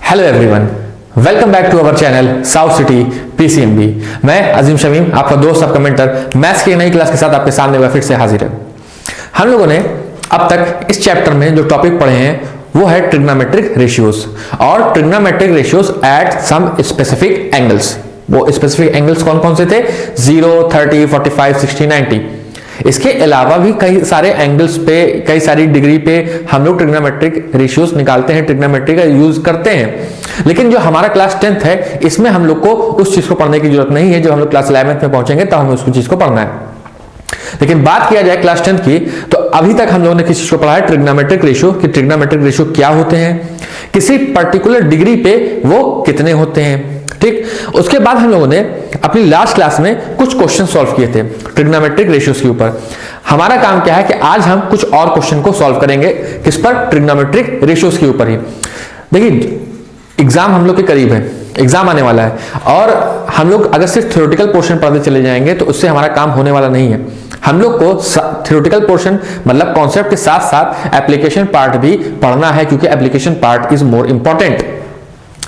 Hello everyone, welcome back to our channel South City PCMB. मैं अजीम शमीम, आपका दोस्त, आपका मेंटर, मैथ्स की नई क्लास के साथ आपके सामने वह फिर से हाजिर है। हम लोगों ने अब तक इस चैप्टर में जो टॉपिक पढ़े हैं वो है ट्रिग्नोमेट्रिक रेशियोज और trigonometric ratios at some specific angles. वो स्पेसिफिक एंगल्स कौन कौन से थे? 0, 30, 45, 60, 90। इसके अलावा भी कई सारे एंगल्स पे, कई सारी डिग्री पे हम लोग ट्रिग्नोमेट्रिक रेशियोज निकालते हैं, ट्रिग्नोमेट्री का यूज करते हैं। लेकिन जो हमारा क्लास 10th है, इसमें हम लोग को उस चीज को पढ़ने की जरूरत नहीं है। जब हम लोग क्लास 11th में पहुंचेंगे तब हमें उसको चीज को पढ़ना है। लेकिन बात किया जाए क्लास 10th की, तो अभी तक हम लोगों ने किस चीज को पढ़ा है? Trigonometric ratio. कि ट्रिग्नोमेट्रिक रेशियो क्या होते हैं, किसी पर्टिकुलर डिग्री पे वो कितने होते हैं। ठीक, उसके बाद हम लोगों ने अपनी लास्ट क्लास में कुछ क्वेश्चन सॉल्व किए थे ट्रिग्नोमेट्रिक रेशियोज के ऊपर। हमारा काम क्या है कि आज हम कुछ और क्वेश्चन को सॉल्व करेंगे। किस पर? ट्रिग्नोमेट्रिक रेशियोज के ऊपर ही। देखिए, एग्जाम हम लोग के करीब है, एग्जाम आने वाला है, और हम लोग अगर सिर्फ थ्योरेटिकल पोर्शन पढ़ते चले जाएंगे तो उससे हमारा काम होने वाला नहीं है। हम लोग को थ्योरेटिकल पोर्शन मतलब कॉन्सेप्ट के साथ साथ एप्लीकेशन पार्ट भी पढ़ना है, क्योंकि application part is more important.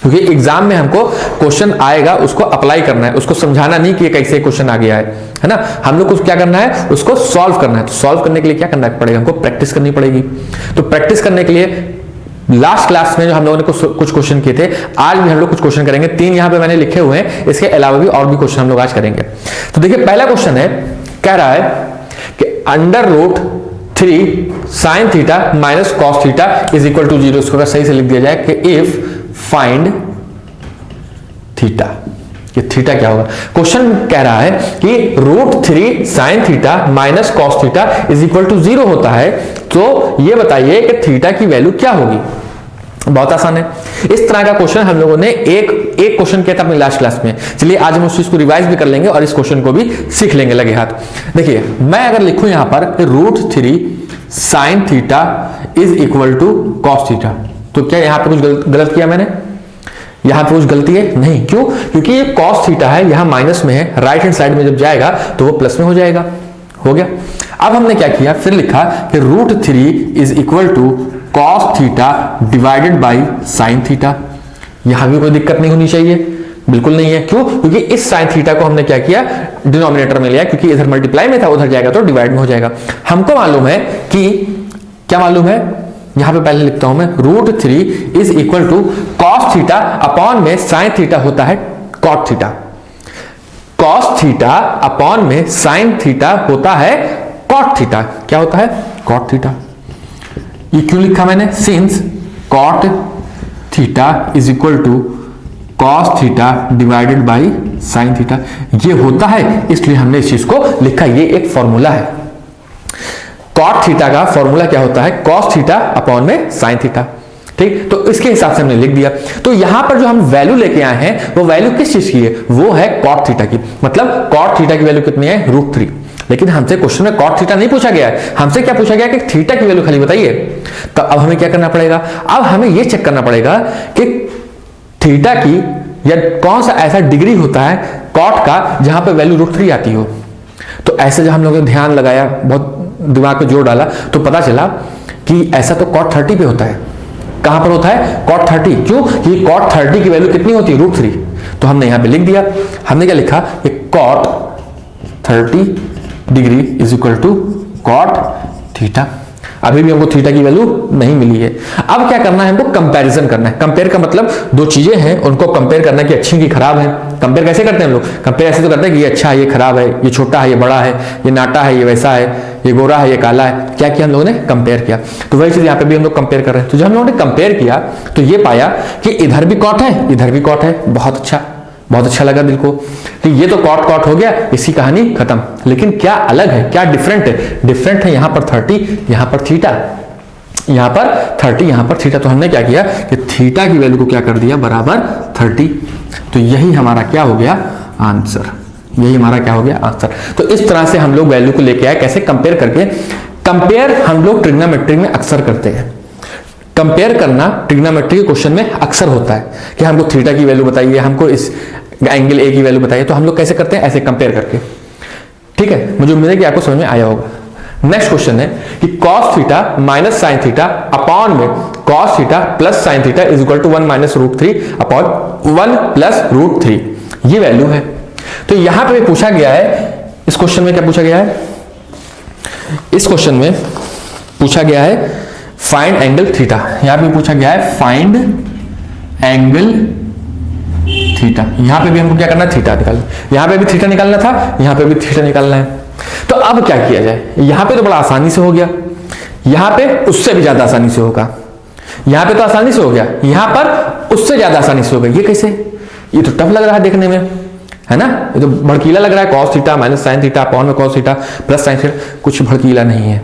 क्योंकि एग्जाम में हमको क्वेश्चन आएगा, उसको अप्लाई करना है, उसको समझाना नहीं कि कैसे क्वेश्चन आ गया है ना। हम लोग को क्या करना है? उसको सॉल्व करना है। तो सॉल्व करने के लिए क्या करना पड़ेगा? हमको प्रैक्टिस करनी पड़ेगी। तो प्रैक्टिस करने के लिए लास्ट क्लास में जो हम लोगों ने कुछ क्वेश्चन किए थे, आज भी हम लोग कुछ क्वेश्चन करेंगे। 3 यहां पे मैंने लिखे हुए हैं, इसके अलावा भी और भी क्वेश्चन हम लोग आज करेंगे। तो देखिए, पहला क्वेश्चन है, कह रहा है कि √3 sin theta minus cos theta is equal to 0। इसको अगर सही से लिख दिया जाए कि इफ फाइंड थीटा, ये थीटा क्या होगा? क्वेश्चन कह रहा है कि √3 sin theta minus cos theta is equal to 0 होता है, तो ये बताइए कि थीटा की वैल्यू क्या होगी। बहुत आसान है। इस तरह का क्वेश्चन हम लोगों ने एक क्वेश्चन किया था अपनी लास्ट क्लास में। चलिए आज हम उस चीज को रिवाइज भी कर लेंगे और इस क्वेश्चन को भी सीख लेंगे लगे हाथ। देखिए, मैं अगर लिखूं यहां पर √3 sin theta is equal to cos theta, तो क्या यहां पे कुछ गलत किया मैंने? यहां पे कुछ गलती है? नहीं। क्यों? क्योंकि ये कॉस थीटा है, यहां माइनस में है, राइट हैंड साइड में जब जाएगा तो वो प्लस में हो जाएगा। हो गया। अब हमने क्या किया, फिर लिखा कि √3 is equal to cos theta divided by sine theta. यहां भी कोई दिक्कत नहीं होनी चाहिए, बिल्कुल नहीं है। क्यों? क्योंकि इस साइन थीटा को हमने क्या किया, डिनोमिनेटर में लिया, क्योंकि इधर मल्टीप्लाई में था, उधर जाएगा तो डिवाइड में हो जाएगा। हमको मालूम है कि क्या मालूम है, यहां पे पहले लिखता हूं मैं, √3 is equal to cos theta upon में साइन थीटा होता है cot theta. Cos theta upon में साइन थीटा होता है कॉट थीटा। क्या होता है? Cot theta. ये क्यों लिखा मैंने? Since cot theta is equal to cos theta divided by sine theta, ये होता है, इसलिए हमने इस चीज को लिखा। ये एक फॉर्मूला है। कॉट थीटा का फॉर्मूला क्या होता है? कॉस थीटा अपॉन में साइन थीटा। ठीक, तो इसके हिसाब से हमने लिख दिया। तो यहां पर जो हम वैल्यू लेके आए हैं वो वैल्यू किस चीज की है? वो है कॉट थीटा की। मतलब कॉट थीटा की वैल्यू कितनी है? √3। लेकिन हमसे क्वेश्चन में कॉट थीटा नहीं पूछा गया है, हमसे क्या पूछा गया कि थीटा की वैल्यू खाली बताइए। तो अब हमें क्या करना पड़ेगा? अब हमें यह चेक करना पड़ेगा कि थीटा की या कौन सा ऐसा डिग्री होता है कॉट का जहां पर वैल्यू √3 आती हो। तो ऐसे जब हम लोगों ने ध्यान लगाया, बहुत दिमाग पे जोर डाला, तो पता चला कि ऐसा तो cot 30 पे होता है। कहां पर होता है? cot 30। क्यों? कि cot 30 की वैल्यू कितनी होती है? √3। तो हमने यहां पे लिख दिया। हमने क्या लिखा कि cot 30 degree is equal to cot theta. अभी भी हमको थीटा की वैल्यू नहीं मिली है। अब क्या करना है? हमको कंपैरिजन करना है। कंपेयर का मतलब दो चीजें हैं, उनको कंपेयर करना कि अच्छी की खराब है। कंपेयर कैसे करते हैं हम लोग? कंपेयर ऐसे तो करते हैं कि ये अच्छा है, ये खराब है, ये छोटा है, ये बड़ा है, ये नाटा है, ये वैसा है, ये गोरा है, ये काला है। क्या किया हम लोगों ने? कंपेयर किया। तो वही चीज यहाँ पे भी हम लोग कंपेयर कर रहे हैं। तो जब हम लोगों ने कंपेयर किया तो ये पाया कि इधर भी कॉट है, इधर भी कॉट है। बहुत अच्छा, बहुत अच्छा लगा दिल को। तो ये तो कॉट हो गया, इसी कहानी खत्म। लेकिन क्या अलग है, क्या डिफरेंट है? डिफरेंट है यहां पर 30, यहां पर थीटा, यहां पर 30, यहां पर थीटा। तो हमने क्या किया कि थीटा की वैल्यू को क्या कर दिया? बराबर 30। तो यही हमारा क्या हो गया? आंसर। यही हमारा क्या हो गया? आंसर। तो इस तरह से हम लोग वैल्यू को लेके आए, कैसे? कंपेयर करके। कंपेयर हम लोग ट्रिग्नोमेट्री में अक्सर करते हैं। कंपेयर करना ट्रिग्नोमेट्री के क्वेश्चन में अक्सर होता है कि हमको थीटा की वैल्यू बताइए, हमको इस एंगल ए की वैल्यू बताइए। तो हम लोग कैसे करते हैं? ऐसे कंपेयर करके। ठीक है, मुझे उम्मीद है कि आपको समझ में आया होगा। नेक्स्ट क्वेश्चन है कि cos theta minus sine theta upon में cos theta plus sine theta is equal to 1 minus root 3 upon 1 plus root 3, ये वैल्यू है। तो यहां पे पूछा गया है, इस क्वेश्चन में क्या पूछा गया है, इस क्वेश्चन में पूछा गया है फाइंड एंगल थीटा। यहां पे पूछा गया है फाइंड एंगल थीटा। यहां पे भी हमको क्या करना है, थीटा निकालना। यहां पे भी थीटा निकालना था, यहां पे भी थीटा निकालना है। तो अब क्या किया जाए, यहां पे तो बड़ा आसानी से हो गया, यहां पे उससे भी ज्यादा आसानी से होगा। यहां पे तो आसानी से हो गया, यहां पर उससे ज्यादा आसानी से होगा। ये कैसे, ये तो टफ लग रहा है देखने में, है ना, ये तो भड़कीला लग रहा है। cos theta minus sine theta upon में cos theta plus sine theta, कुछ भड़कीला नहीं है।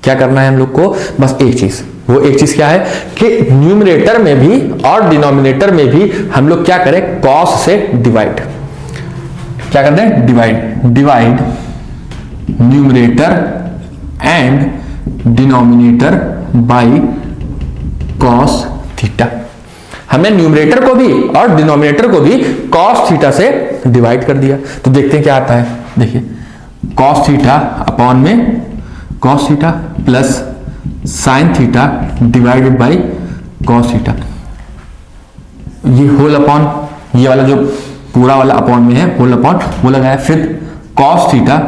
क्या करना है हम लोग को, बस एक चीज, वो एक चीज क्या है कि न्यूमरेटर में भी और डिनोमिनेटर में भी हम लोग क्या करें, cos से डिवाइड, क्या करते हैं, divide numerator and denominator by cos theta. हमने न्यूमरेटर को भी और डिनोमिनेटर को भी cos थीटा से डिवाइड कर दिया। तो देखते हैं क्या आता है, देखिए cos थीटा अपॉन में cos theta plus sine theta divided by cos theta, ये होल अपॉन, ये वाला जो पूरा वाला अपॉन में है होल अपॉन वो लगाया, फिर cos theta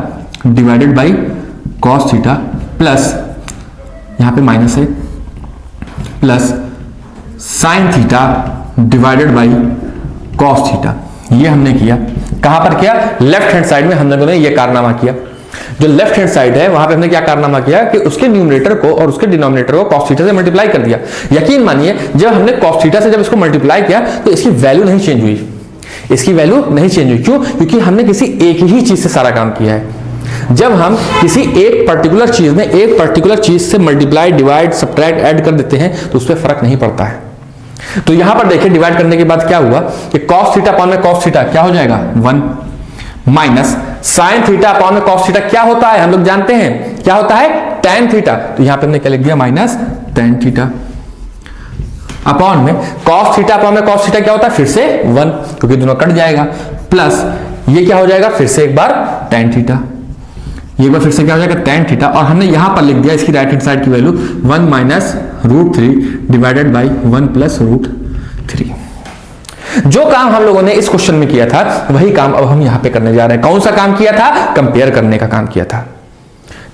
divided by cos theta plus यहां पे माइनस है plus sine theta divided by cos theta. ये हमने किया, कहां पर किया, लेफ्ट हैंड साइड में हम लोगों ने ये कारनामा किया। जो लेफ्ट हैंड साइड है वहां पे हमने क्या कारनामा किया कि उसके न्यूमरेटर को और उसके डिनोमिनेटर को cos थीटा से मल्टीप्लाई कर दिया। यकीन मानिए जब हमने cos थीटा से जब इसको मल्टीप्लाई किया तो इसकी वैल्यू नहीं चेंज हुई, इसकी वैल्यू नहीं चेंज हुई। क्यों, क्योंकि हमने किसी एक ही चीज से सारा काम किया है। जब हम किसी एक पर्टिकुलर चीज में एक पर्टिकुलर चीज से मल्टीप्लाई डिवाइड सब्ट्रैक्ट ऐड कर देते हैं तो उस पर फर्क नहीं पड़ता है। तो यहां पर देखिए डिवाइड करने के बाद क्या हुआ कि cos थीटा अपॉन में cos थीटा क्या हो जाएगा 1 माइनस साइन थीटा अपॉन में cos थीटा क्या होता है हम लोग जानते हैं, क्या होता है tan थीटा। तो यहां पे हमने क्या लिख दिया माइनस tan थीटा अपॉन में cos थीटा अपॉन में cos थीटा क्या होता है फिर से 1 क्योंकि दोनों कट जाएगा, प्लस ये क्या हो जाएगा फिर से एक बार tan थीटा, ये बार फिर से क्या हो जाएगा tan थीटा। और हमने यहां पर लिख दिया इसकी राइट हैंड साइड की value 1 minus root 3 divided by 1 plus root 3। जो काम हम लोगों ने इस क्वेश्चन में किया था वही काम अब हम यहां पे करने जा रहे हैं। कौन सा काम किया था, कंपेयर करने का काम किया था,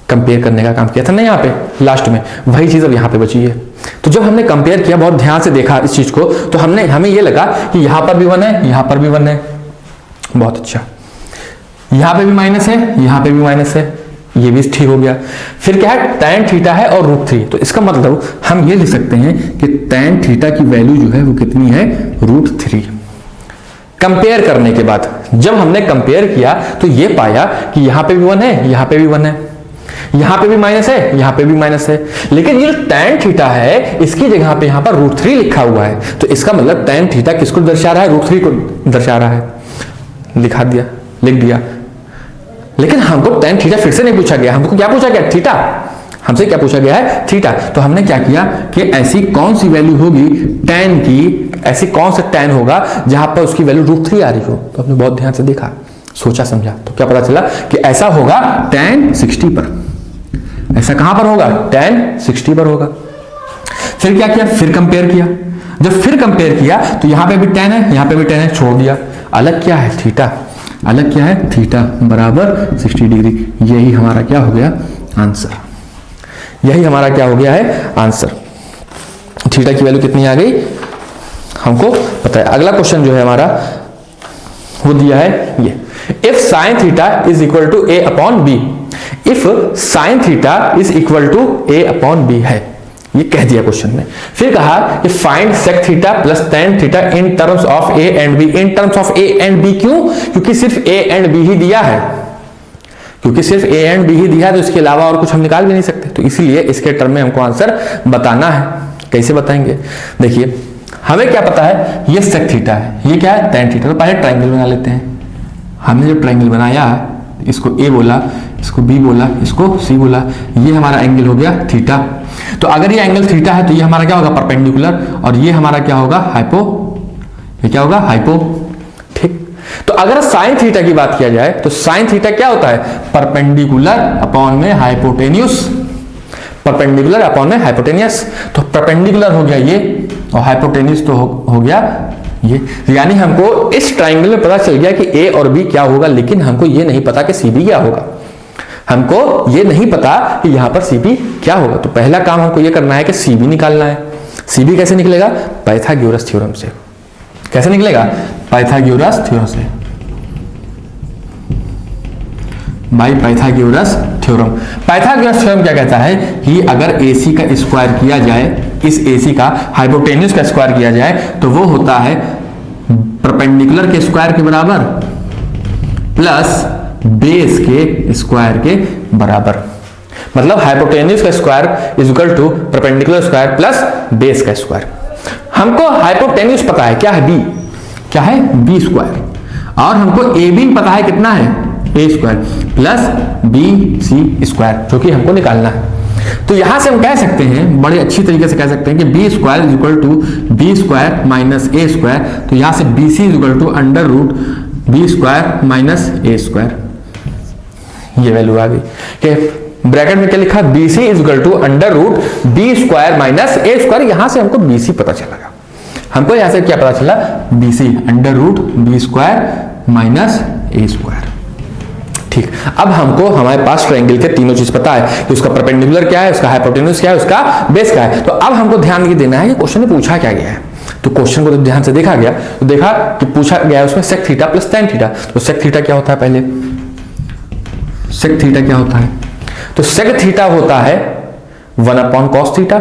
कंपेयर करने का काम किया था ना यहाँ पे लास्ट में, वही चीज अब यहाँ पे बची है। तो जब हमने कंपेयर किया, बहुत ध्यान से देखा इस चीज को, तो हमें ये लगा कि यहां पर भी 1 है, यहां पर भी 1 है, बहुत अच्छा, यहां पे भी माइनस है, यहां पे भी माइनस है, ये भी ठीक हो गया। फिर क्या है tan थीटा है और रूट 3, तो इसका मतलब हम ये लिख सकते हैं कि tan थीटा की वैल्यू जो है वो कितनी है रूट 3। कंपेयर करने के बाद जब हमने कंपेयर किया तो ये पाया कि यहां पे भी 1 है, यहां पे भी 1 है, यहां पे भी माइनस है, यहां पे भी माइनस है, लेकिन ये जो tan थीटा है इसकी जगह पे यहां पर रूट 3 लिखा हुआ है। तो इसका मतलब tan थीटा किसको दर्शा रहा है, रूट 3 को दर्शा रहा है, लिखा दिया, लिख दिया। लेकिन हमको tan थीटा फिर से नहीं पूछा गया, हमको क्या पूछा गया, थीटा, हमसे क्या पूछा गया है, थीटा। तो हमने क्या किया कि ऐसी कौन सी वैल्यू होगी tan की, ऐसी कौन सा tan होगा जहां पर उसकी वैल्यू रूट 3 आ रही हो। तो हमने बहुत ध्यान से देखा, सोचा समझा, तो क्या पता चला कि ऐसा होगा tan 60 पर, ऐसा कहां पर होगा, tan 60 पर होगा। फिर क्या किया, फिर कंपेयर किया, जब फिर कंपेयर किया तो यहां पे भी tan है, यहां पे भी tan है, छोड़ दिया, अलग क्या है थीटा, अलग क्या है थीटा बराबर 60 डिग्री। यही हमारा क्या हो गया आंसर, यही हमारा क्या हो गया है आंसर। थीटा की वैल्यू कितनी आ गई हमको पता है। अगला क्वेश्चन जो है हमारा वो दिया है ये, if sine theta is equal to a upon B, if sine theta is equal to a upon B है, ये कह दिया क्वेश्चन में। फिर कहा कि find sec theta plus tan theta in terms of a and b। In terms of a and b क्यों, क्योंकि सिर्फ a एंड b ही दिया है, क्योंकि सिर्फ a एंड b ही दिया है, तो इसके अलावा और कुछ हम निकाल भी नहीं सकते। तो इसीलिए इसके टर्म में हमको आंसर बताना है। कैसे बताएंगे, देखिए हमें क्या पता है, ये सेक थीटा है, ये क्या है tan थीटा। तो पहले ट्राइंगल बना लेते हैं। हमने जो ट्राइंगल बनाया, इसको a बोला, इसको b बोला, इसको c बोला, ये हमारा एंगल हो गया थीटा। तो अगर ये एंगल थीटा है तो ये हमारा क्या होगा परपेंडिकुलर, और ये हमारा क्या होगा हाइपो, ये क्या होगा हाइपो, ठीक। तो अगर साइन थीटा की बात किया जाए तो साइन थीटा क्या होता है, परपेंडिकुलर अपॉन में हाइपोटेन्यूस, परपेंडिकुलर अपॉन में हाइपोटेनियस। तो परपेंडिकुलर हो गया ये और हाइपोटेन्यूस तो हो गया ये। यानी हमको इस ट्राइंगल में पता चल गया कि ए और बी क्या होगा, लेकिन हमको ये नहीं पता कि सी बी क्या होगा। हमको ये नहीं पता कि यहां पर सी बी क्या होगा। तो पहला काम हमको ये करना है कि सी बी निकालना है। सी बी कैसे निकलेगा, पाइथागोरस थ्योरम से। कैसे निकलेगा, पाइथागोरस थ्योरम से, by Pythagoras theorem. Pythagoras theorem क्या कहता है कि अगर AC का स्क्वायर किया जाए, इस AC का हाइपोटेन्यूस का स्क्वायर किया जाए तो वो होता है परपेंडिकुलर के स्क्वायर के बराबर प्लस बेस के स्क्वायर के बराबर। मतलब हाइपोटेन्यूस का square is equal to perpendicular square plus base का स्क्वायर। हमको हाइपोटेन्यूस पता है, क्या है बी, क्या है बी स्क्वायर, और हमको ए बी पता है कितना है A square plus B C square, जो कि हमको निकालना है। तो यहां से हम कह सकते हैं, बड़े अच्छी तरीके से कह सकते हैं कि B square is equal to B square minus A square. तो यहां से B C is equal to under root B square minus A square, ये वैल्यू आ गई। कि ब्रैकेट में क्या लिखा, B C is equal to under root B square minus A square. यहां से हमको बी सी पता चला, हमको यहां से क्या पता चला, B C under root B square minus A square. ठीक, अब हमको हमारे पास ट्रायंगल के तीनों चीज पता है कि उसका परपेंडिकुलर क्या है, उसका हाइपोटेन्यूस क्या है, उसका बेस क्या है। तो अब हमको ध्यान ये देना है कि क्वेश्चन में पूछा क्या गया है। तो क्वेश्चन को तो ध्यान से देखा गया, तो देखा कि पूछा गया है उसमें sec theta plus tan theta. तो सेक थीटा क्या होता है, पहले सेक थीटा क्या होता है, तो सेक थीटा होता है 1 अपॉन कॉस थीटा।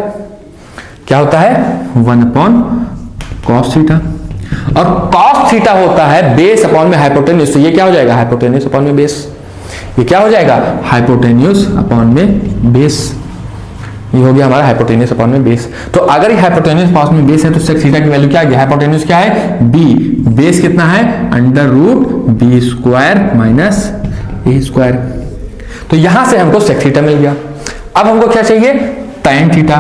क्या होता है, 1 अपॉन कॉस थीटा। और कॉस थीटा होता है बेस अपॉन में हाइपोटेन्यूस। तो ये क्या हो जाएगा, हाइपोटेन्यूस अपॉन में बेस। ये क्या हो जाएगा, हाइपोटेन्यूस अपॉन में बेस। ये हो गया हमारा हाइपोटेन्यूस अपॉन में बेस। तो अगर ये हाइपोटेन्यूस अपॉन में बेस है तो सेक थीटा की वैल्यू क्या है, हाइपोटेन्यूस क्या है बी, बेस कितना है under root B square minus A square. तो यहां से हमको सेक थीटा मिल गया। अब हमको क्या चाहिए, टैन थीटा।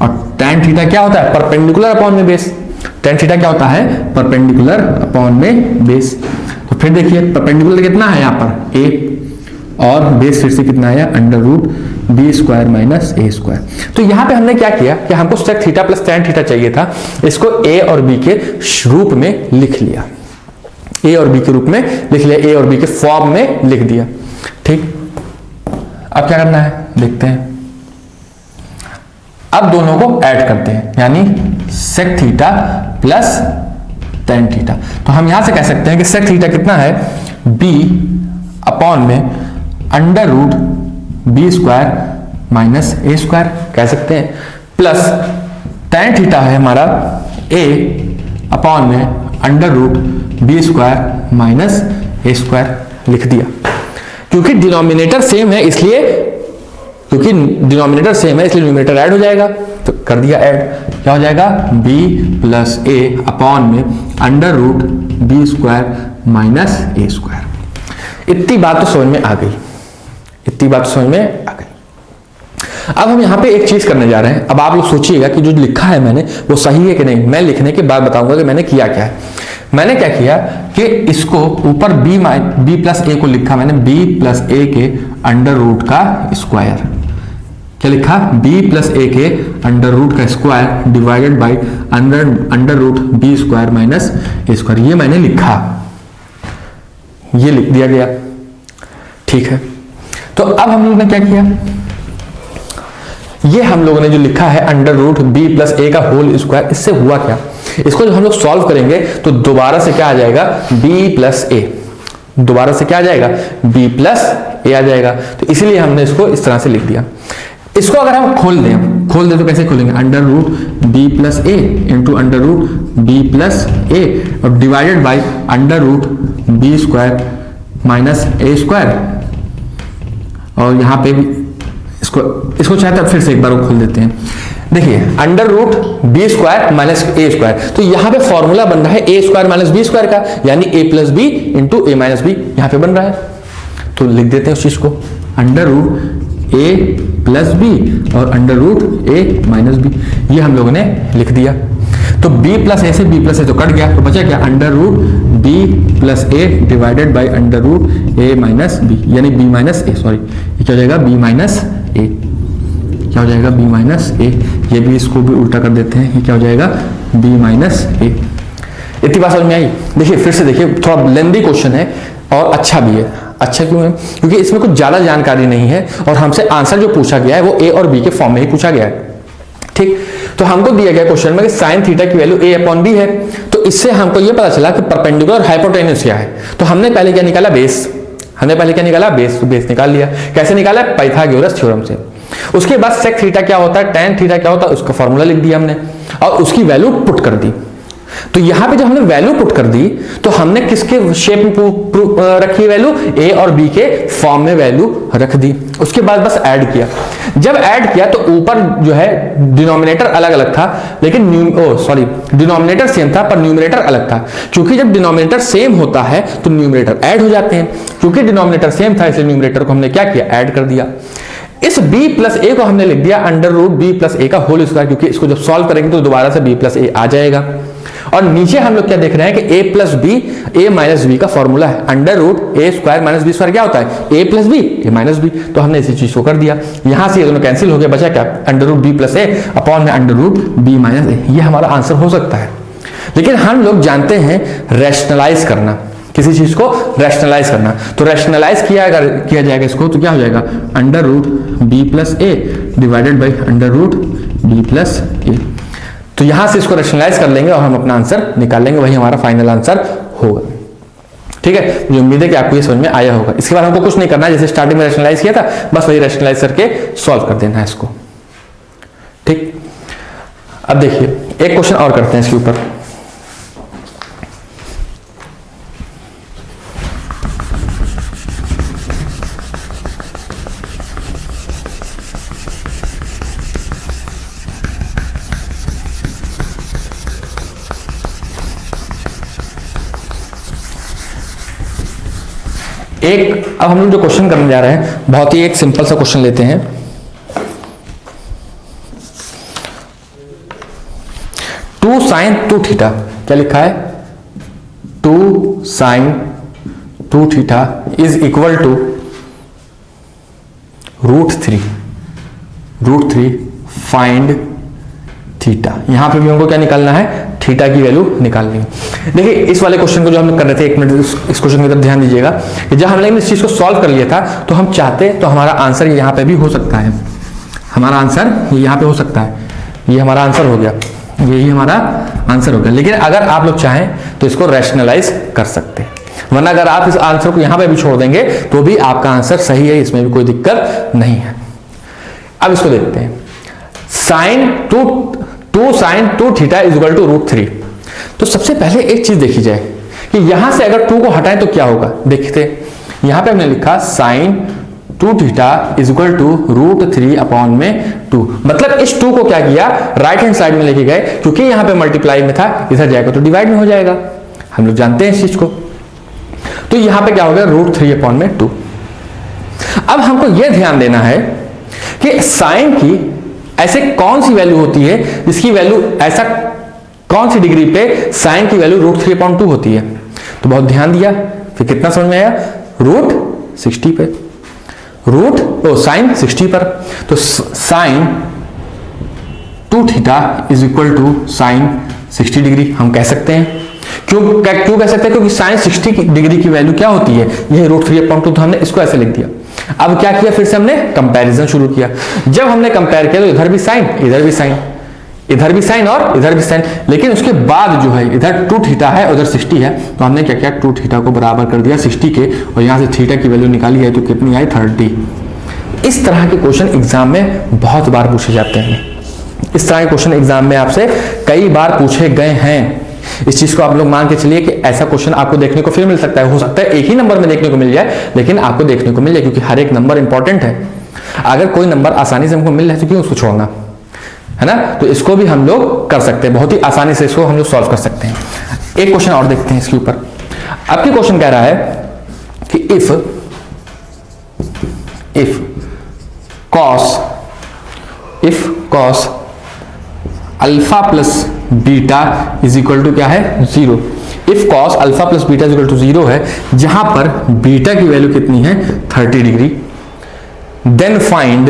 और टैन थीटा क्या होता है, परपेंडिकुलर अपॉन में बेस। टैन थीटा क्या होता है, परपेंडिकुलर अपॉन में बेस। तो फिर देखिए परपेंडिकुलर कितना है यहाँ पर ए, और बेस फिर से कितना है under root B square minus A square. तो यहाँ पे हमने क्या किया कि हमको sec theta plus tan theta चाहिए था, इसको ए और बी के रूप में लिख लिया, ए और बी के रूप में लिख लिया, ए और बी के फॉर्म में लिख दिया। ठीक, अब क्या करना है देखते हैं। अब दोनों को ऐड करते हैं, यानी sec theta plus tan theta. तो हम यहां से कह सकते हैं कि सेक थीटा कितना है, बी अपॉन में under root B square minus A square कह सकते हैं, प्लस टैन थीटा है हमारा ए अपॉन में under root B square minus A square लिख दिया। क्योंकि डिनोमिनेटर सेम है इसलिए, क्योंकि डिनोमिनेटर सेम है इसलिए न्यूमरेटर ऐड हो जाएगा। तो कर दिया ऐड, क्या हो जाएगा b प्लस ए अपॉन में under root B square minus A square. इतनी बात तो समझ में आ गई, इतनी बात समझ में आ गई। अब हम यहाँ पे एक चीज करने जा रहे हैं। अब आप लोग सोचिएगा कि जो लिखा है मैंने वो सही है कि नहीं। मैं लिखने के बाद बताऊंगा कि मैंने किया क्या है। मैंने क्या किया कि इसको ऊपर b प्लस ए को लिखा मैंने b प्लस ए के अंडर रूट का स्क्वायर। क्या लिखा, b प्लस ए के अंडर रूट का square divided by under root B square minus A square. ये मैंने लिखा, ये लिख दिया गया। ठीक है, तो अब हम लोगों ने क्या किया, ये हम लोगों ने जो लिखा है अंडर रूट बी प्लस ए का होल स्क्वायर, इससे हुआ क्या, इसको जब हम लोग सॉल्व करेंगे तो दोबारा से क्या आ जाएगा, b प्लस ए, दोबारा से क्या आ जाएगा, b प्लस ए आ जाएगा। तो इसीलिए हमने इसको इस तरह से लिख दिया। इसको अगर हम खोल दें तो कैसे खोलेंगे, under root B plus A into under root B plus A और divided by under root B square minus A square. और यहां पे भी इसको चाहे तो फिर से एक बार खोल देते हैं। देखिए under root B square minus A square, तो यहां पे फॉर्मूला बन रहा है A square minus B square का, यानी A plus B into A minus B यहां पे बन रहा है। तो लिख देते हैं उस चीज को, अंडर रूट ए प्लस बी और under root A minus B, ये हम लोगों ने लिख दिया। तो तो b प्लस ए से b प्लस ए तो कट गया, तो बचा क्या, under root b plus A divided by under root A minus B, यानी b माइनस ए, सॉरी ये क्या हो जाएगा, b माइनस ए, क्या हो जाएगा, b माइनस ए। ये भी इसको भी उल्टा कर देते हैं, ये क्या हो जाएगा, b माइनस ए। इतनी बात समझ में आई। देखिए फिर से देखिए, थोड़ा लेंदी क्वेश्चन है और अच्छा भी है। अच्छा क्यों है, क्योंकि इसमें कुछ ज्यादा जानकारी नहीं है और हमसे आंसर जो पूछा गया है वो ए और बी के फॉर्म में ही पूछा गया है। ठीक, तो हमको दिया गया क्वेश्चन में कि साइन थीटा की वैल्यू ए अपॉन बी है, तो इससे हमको ये पता चला कि परपेंडिकुलर हाइपोटेन्यूज क्या है। तो हमने पहले क्या निकाला, बेस। हमने पहले क्या निकाला, बेस। तो बेस निकाल लिया, कैसे निकाला, पाइथागोरस थ्योरम से। उसके बाद सेक थीटा क्या होता है, टेन थीटा क्या होता है, उसका फॉर्मूला लिख दिया हमने और उसकी वैल्यू पुट कर दी। तो यहां पे जब हमने वैल्यू पुट कर दी तो हमने किसके शेप में रखी वैल्यू, ए और बी के फॉर्म में वैल्यू रख दी। उसके बाद बस ऐड किया। जब ऐड किया तो ऊपर जो है डिनोमिनेटर अलग अलग था, लेकिन डिनोमिनेटर सेम था पर न्यूमरेटर अलग था। क्योंकि जब डिनोमिनेटर सेम होता है तो न्यूमरेटर ऐड हो जाते हैं। क्योंकि डिनोमिनेटर सेम था इसलिए न्यूमरेटर को हमने क्या किया, ऐड कर दिया। इस b प्लस ए को हमने लिख दिया अंडर रूट b प्लस ए का होल स्क्वायर, क्योंकि इसको जब सॉल्व करेंगे तो दोबारा से b प्लस ए आ जाएगा। और नीचे हम लोग क्या देख रहे हैं कि a plus B, A minus B का फॉर्मूला है, under root A square minus B square क्या होता है, a plus B, A minus B. तो हमने इसी चीज को कर दिया, यहां से ये दोनों कैंसिल हो गया, बचा क्या, under root b plus A upon में अंडर रूट b माइनस ए। ये हमारा आंसर हो सकता है। लेकिन हम लोग जानते हैं रैशनलाइज करना, किसी चीज को रैशनलाइज करना। तो रैशनलाइज किया जाएगा इसको, तो क्या हो जाएगा, under root B plus A divided by under root B plus A. तो यहां से इसको रैशनलाइज कर लेंगे और हम अपना आंसर निकाल लेंगे, वही हमारा फाइनल आंसर होगा। ठीक है, मुझे उम्मीद है कि आपको ये समझ में आया होगा। इसके बाद हमको कुछ नहीं करना है, जैसे स्टार्टिंग में रैशनलाइज किया था बस वही रैशनलाइज करके सॉल्व कर देना है इसको। ठीक, अब देखिए एक क्वेश्चन और करते हैं इसके ऊपर। अब हम लोग जो क्वेश्चन करने जा रहे हैं बहुत ही एक सिंपल सा क्वेश्चन लेते हैं। टू साइन टू थीटा, क्या लिखा है, two sine two theta is equal to root three find theta. यहां पे भी हमको क्या निकालना है, थीटा की वैल्यू निकालनी है। देखिए इस वाले क्वेश्चन को जो हम कर रहे थे, एक मिनट इस क्वेश्चन की तरफ ध्यान दीजिएगा। जब हमने इस चीज को सॉल्व कर लिया था तो हम चाहते तो हमारा आंसर यहाँ पे भी हो सकता है, हमारा आंसर यहाँ पे हो सकता है, ये हमारा आंसर हो गया, यही हमारा आंसर हो गया। लेकिन अगर आप लोग चाहें तो इसको रैशनलाइज कर सकते हैं, वरना अगर आप इस आंसर को यहाँ पे भी छोड़ देंगे तो भी आपका आंसर सही है, इसमें भी कोई दिक्कत नहीं है। अब इसको देखते हैं, sine two sine two theta is equal to root three. तो सबसे पहले एक चीज देखी जाए कि यहां से अगर टू को हटाएं तो क्या होगा। देखते यहां पे हमने लिखा sine two theta is equal to root three upon में टू, मतलब इस टू को क्या किया, राइट हैंड साइड में लेके गए, क्योंकि यहां पे मल्टीप्लाई में था, इधर जाएगा तो डिवाइड में हो जाएगा, हम लोग जानते हैं इस चीज को। तो यहां पे क्या हो गया, रूट थ्री अपॉन में टू। अब हमको यह ध्यान देना है कि साइन की ऐसे कौन सी वैल्यू होती है जिसकी वैल्यू ऐसा कौन सी डिग्री पे साइन की value root three upon two होती है। तो बहुत ध्यान दिया, फिर कितना समझ में आया, रूट 60 पे, साइन 60 पर। तो sine two theta is equal to sine 60 degree हम कह सकते हैं। क्यों कह सकते हैं, क्योंकि साइन 60 डिग्री की वैल्यू क्या होती है, यह रूट थ्री अपॉन टू, तो हमने इसको ऐसे लिख दिया। अब क्या किया, फिर से हमने कंपैरिजन शुरू किया। जब हमने कंपेयर किया तो इधर भी साइन, इधर भी साइन, इधर भी साइन और इधर भी साइन, लेकिन उसके बाद जो है इधर टू थीटा है उधर 60 है, तो हमने क्या किया, टू थीटा को बराबर कर दिया 60 के, और यहां से थीटा की वैल्यू निकाली है तो कितनी आई, 30। इस तरह के क्वेश्चन एग्जाम में बहुत बार पूछे जाते हैं, इस तरह के क्वेश्चन एग्जाम में आपसे कई बार पूछे गए हैं। इस चीज को आप लोग मान के चलिए कि ऐसा क्वेश्चन आपको देखने को फिर मिल सकता है, हो सकता है एक ही नंबर में देखने को मिल जाए, लेकिन आपको देखने को मिल जाए, क्योंकि हर एक नंबर इंपॉर्टेंट है। अगर कोई नंबर आसानी से हमको मिल रहा है तो क्यों उसको छोड़ना, है ना। तो इसको भी हम लोग कर सकते हैं, बहुत ही आसानी से इसको हम लोग सॉल्व कर सकते हैं। एक क्वेश्चन और देखते हैं इसके ऊपर। आपके क्वेश्चन कह रहा है कि if cos alpha plus beta is equal to क्या है 0। If cos alpha plus beta is equal to 0 है, जहां पर बीटा की वैल्यू कितनी है 30 degree, then find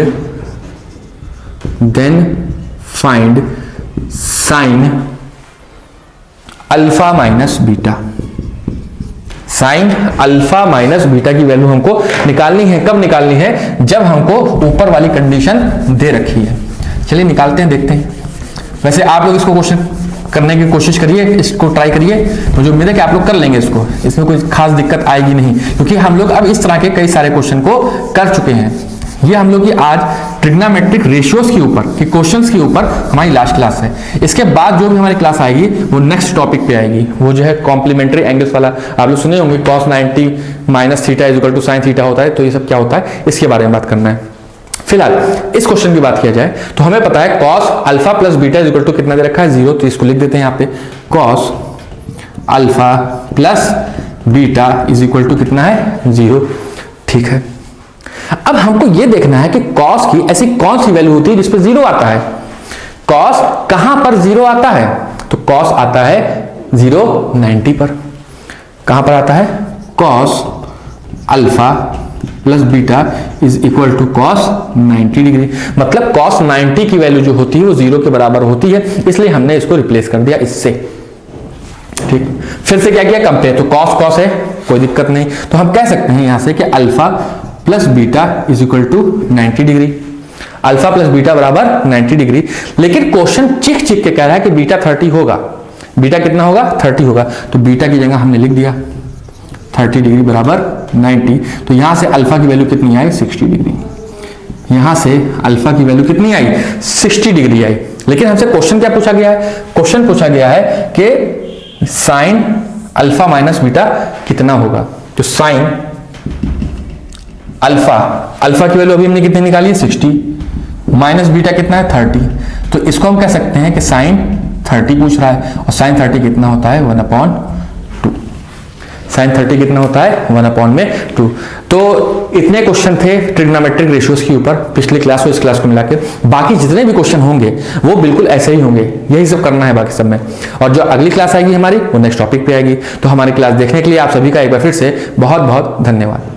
sine alpha minus beta. Sine alpha minus beta की वैल्यू हमको निकालनी है। कब निकालनी है? जब हमको ऊपर वाली कंडीशन दे रखी है। चलिए निकालते हैं, देखते हैं। वैसे आप लोग इसको क्वेश्चन करने की कोशिश करिए, इसको ट्राई करिए, मुझे उम्मीद है कि आप लोग कर लेंगे इसको, इसमें कोई खास दिक्कत आएगी नहीं, क्योंकि हम लोग अब इस तरह के कई सारे क्वेश्चन को कर चुके हैं। ये हम लोग की आज ट्रिग्नोमेट्रिक रेशियोज के ऊपर के क्वेश्चंस के ऊपर हमारी लास्ट क्लास है। इसके बाद जो भी हमारी क्लास आएगी वो नेक्स्ट टॉपिक पे आएगी, वो जो है कॉम्प्लीमेंट्री एंगल्स वाला। आप लोग सुने होंगे cos 90 minus theta is equal to sine theta होता है, तो ये सब क्या होता है इसके बारे में बात करना है। फिलहाल इस क्वेश्चन की बात किया जाए तो हमें पता है cos alpha plus beta is equal to कितना दे रखा है 0, तो इसको लिख देते हैं यहाँ पे cos alpha plus beta is equal to कितना है 0। ठीक है, अब हमको यह देखना है कि cos की ऐसी कौन सी वैल्यू होती है जिस पर 0 आता है। cos कहां पर 0 आता है? तो cos आता है 0 90 पर। कहां पर आता है? cos alpha plus beta is equal to cos 90 degree. मतलब cos 90 की वैल्यू जो होती है वो 0 के बराबर होती है, इसलिए हमने इसको रिप्लेस कर दिया इससे। ठीक, फिर से क्या किया? कंपेयर। तो cos है, कोई दिक्कत नहीं, तो हम कह सकते हैं यहां से कि alpha plus beta is equal to 90 degree. Alpha plus beta बराबर 90 डिग्री। लेकिन क्वेश्चन चिक के कह रहा है कि बीटा 30 होगा। बीटा कितना होगा? 30 होगा। तो बीटा की जगह हमने लिख दिया 30 डिग्री बराबर 90। तो यहां से अल्फा की वैल्यू कितनी आई? 60 डिग्री। यहां से अल्फा की वैल्यू कितनी आई? 60 डिग्री आई। लेकिन हमसे क्वेश्चन क्या पूछा गया है? क्वेश्चन पूछा गया है कि साइन अल्फा माइनस बीटा कितना होगा। तो साइन अल्फा की वैल्यू अभी हमने कितनी निकाली है 60, माइनस बीटा कितना है 30। तो इसको हम कह सकते हैं कि साइन 30 पूछ रहा है, और साइन 30 कितना होता है 1/2। साइन 30 कितना होता है 1/2। तो इतने क्वेश्चन थे ट्रिग्नोमेट्रिक रेशियोज के ऊपर पिछली क्लास और इस क्लास को मिलाकर। बाकी जितने भी क्वेश्चन होंगे वो बिल्कुल ऐसे ही होंगे, यही सब करना है बाकी सब में। और जो अगली क्लास आएगी हमारी वो नेक्स्ट टॉपिक पे आएगी। तो हमारी क्लास देखने के लिए आप सभी का एक बार फिर से बहुत बहुत धन्यवाद।